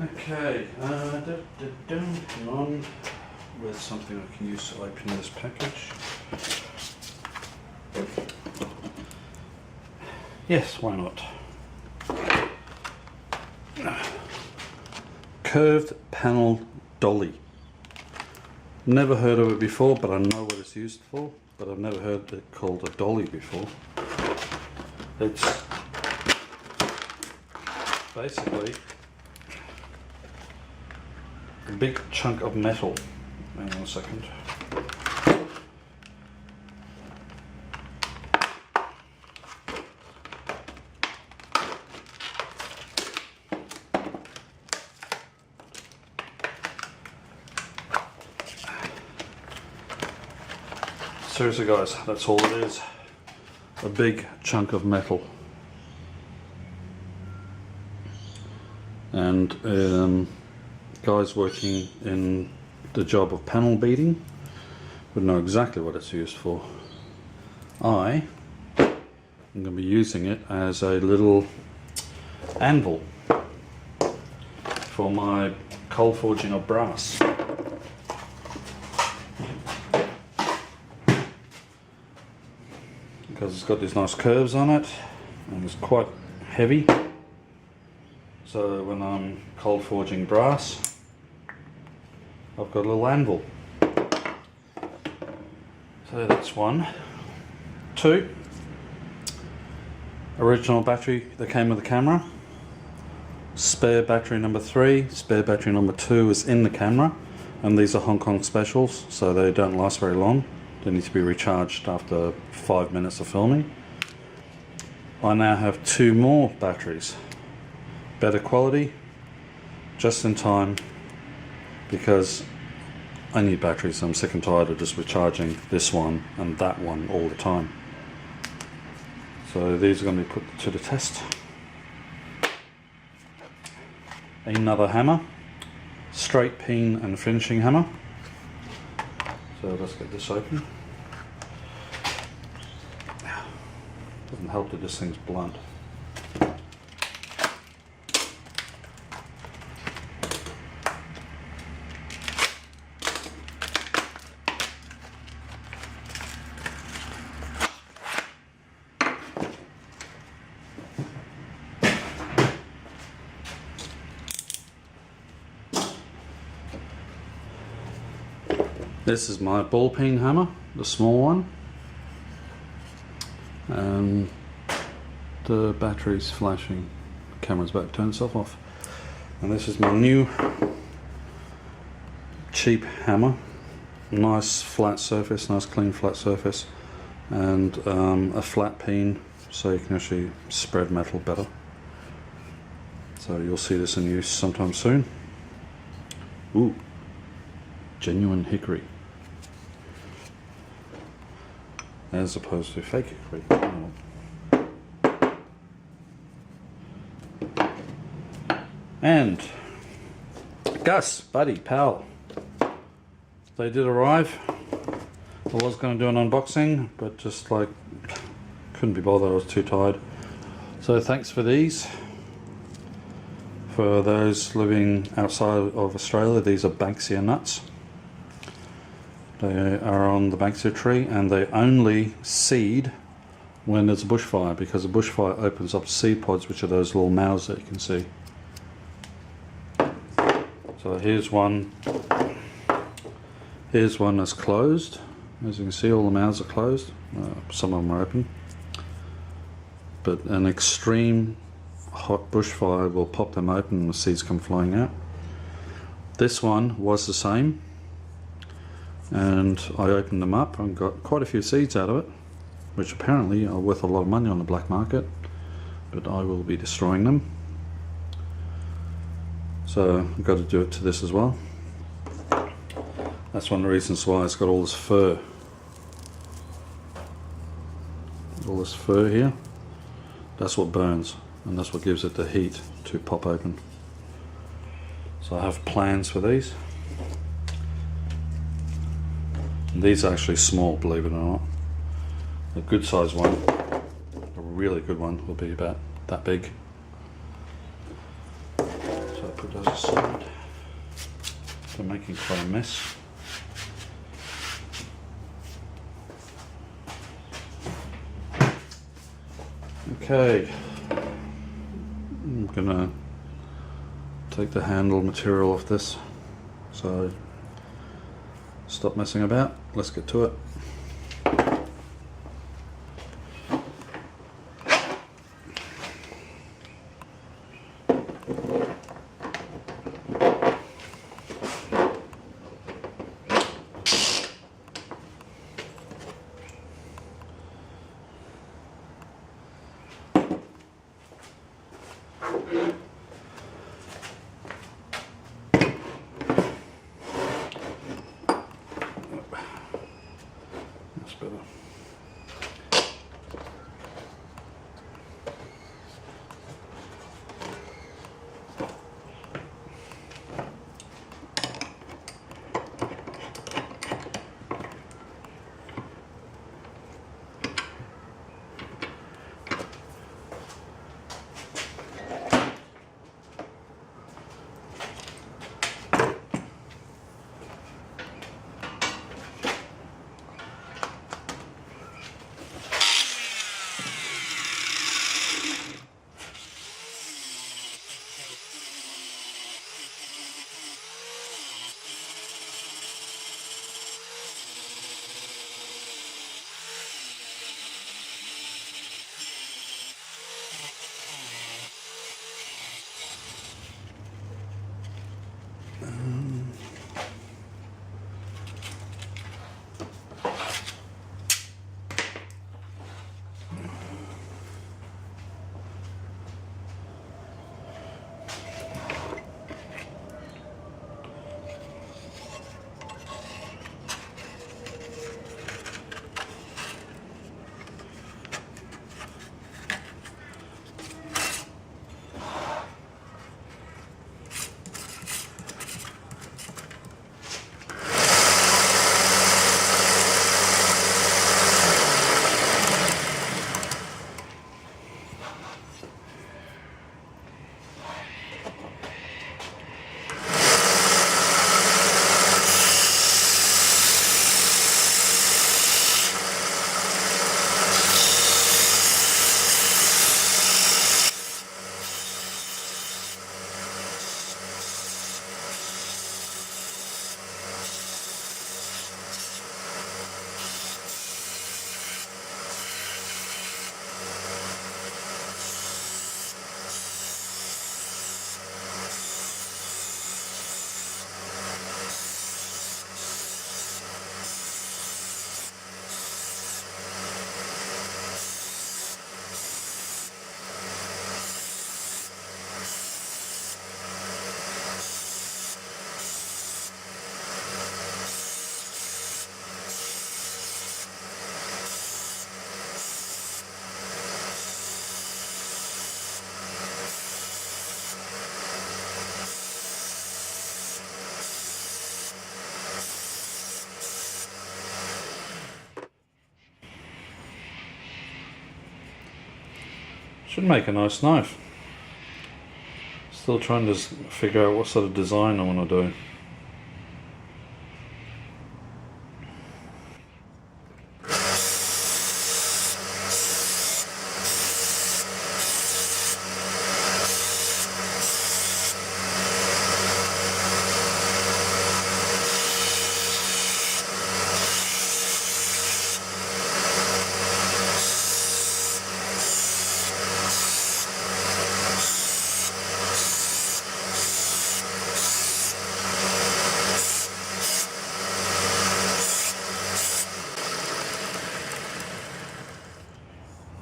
Okay, hang on. Where's something I can use to open this package? Yes, why not? Curved panel dolly. Never heard of it before, but I know what it's used for, but I've never heard it called a dolly before. It's basically a big chunk of metal. Hang on a second. Seriously guys, that's all it is. A big chunk of metal. And guys working in the job of panel beating would know exactly what it's used for. I am going to be using it as a little anvil for my cold forging of brass. Because it's got these nice curves on it and it's quite heavy. So when I'm cold forging brass, I've got a little anvil. So that's one. Two, original battery that came with the camera. Spare battery number 3, spare battery number 2 is in the camera, and these are Hong Kong specials, so they don't last very long. They need to be recharged after 5 minutes of filming. I now have 2 more batteries. Better quality, just in time, because I need batteries. I'm sick and tired of just recharging this one and that one all the time. So these are going to be put to the test. Another hammer, straight peen and finishing hammer. So let's get this open. Doesn't help that this thing's blunt. This is my ball peen hammer, the small one. The battery's flashing, the camera's about to turn itself off. And this is my new cheap hammer. Nice flat surface, nice clean flat surface, and a flat peen so you can actually spread metal better. So you'll see this in use sometime soon. Ooh, genuine hickory. As opposed to fake hickory. And Gus, buddy, pal, they did arrive. I was going to do an unboxing, but just like couldn't be bothered, I was too tired. So thanks for these. For those living outside of Australia, these are Banksia nuts. They are on the Banksia tree, and they only seed when there's a bushfire, because a bushfire opens up seed pods, which are those little mouths that you can see. So here's one. Here's one that's closed. As you can see, all the mouths are closed. Some of them are open. But an extreme hot bushfire will pop them open and the seeds come flying out. This one was the same, and I opened them up and got quite a few seeds out of it, which apparently are worth a lot of money on the black market, but I will be destroying them. So I've got to do it to this as well. That's one of the reasons why it's got all this fur. All this fur here, that's what burns, and that's what gives it the heat to pop open. So I have plans for these. And these are actually small, believe it or not. A good size one, a really good one, will be about that big. So I Put those aside. They're making quite a mess. Okay, I'm gonna take the handle material off this, so stop messing about, let's get to it. That's better. Should make a nice knife. Still trying to figure out what sort of design I want to do.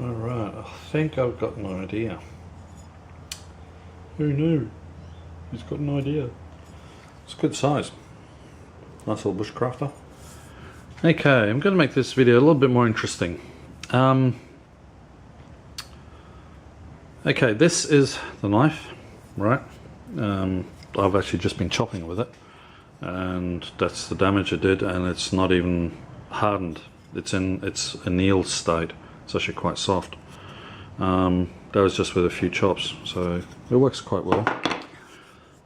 Alright, I think I've got an idea. Who knew? He's got an idea. It's a good size. Nice little bushcrafter. Okay, I'm going to make this video a little bit more interesting. Okay, this is the knife, right? I've actually just been chopping with it, and that's the damage it did, and it's not even hardened. It's in its annealed state. It's actually quite soft. That was just with a few chops, so it works quite well.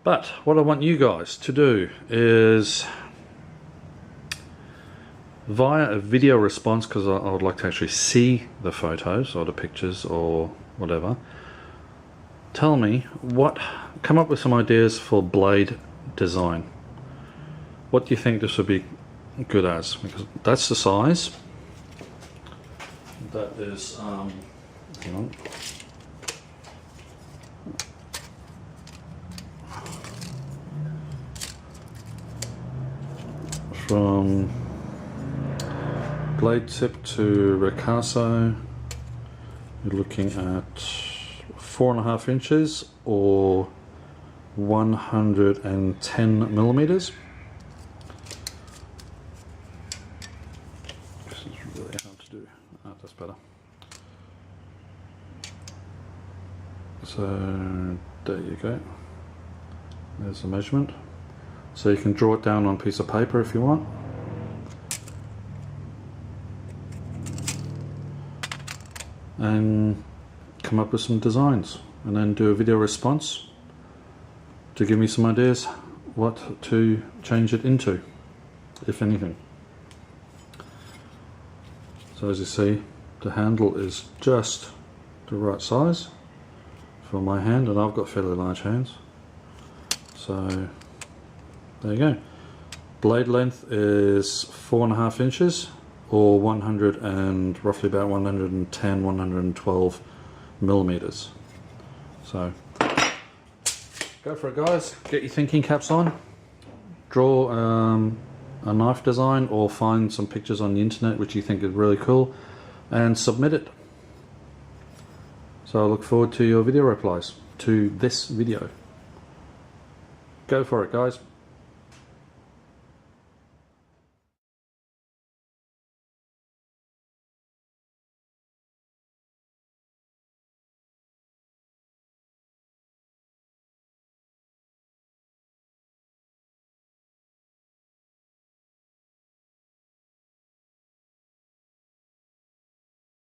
But what I want you guys to do is, via a video response, because I would like to actually see the photos or the pictures or whatever, tell me come up with some ideas for blade design. What do you think this would be good as? Because that's the size. That is, hang on. From blade tip to ricasso, you're looking at 4.5 inches or 110 millimeters. This is really hard to do. Ah, that's better. So there you go. There's the measurement. So you can draw it down on a piece of paper if you want. And come up with some designs, and then do a video response to give me some ideas what to change it into, if anything. So as you see, the handle is just the right size for my hand, and I've got fairly large hands. So there you go. Blade length is 4.5 inches or roughly about 110, 112 millimeters. So go for it, guys. Get your thinking caps on. Draw a knife design or find some pictures on the internet which you think is really cool and submit it. So I look forward to your video replies to this video. Go for it, guys.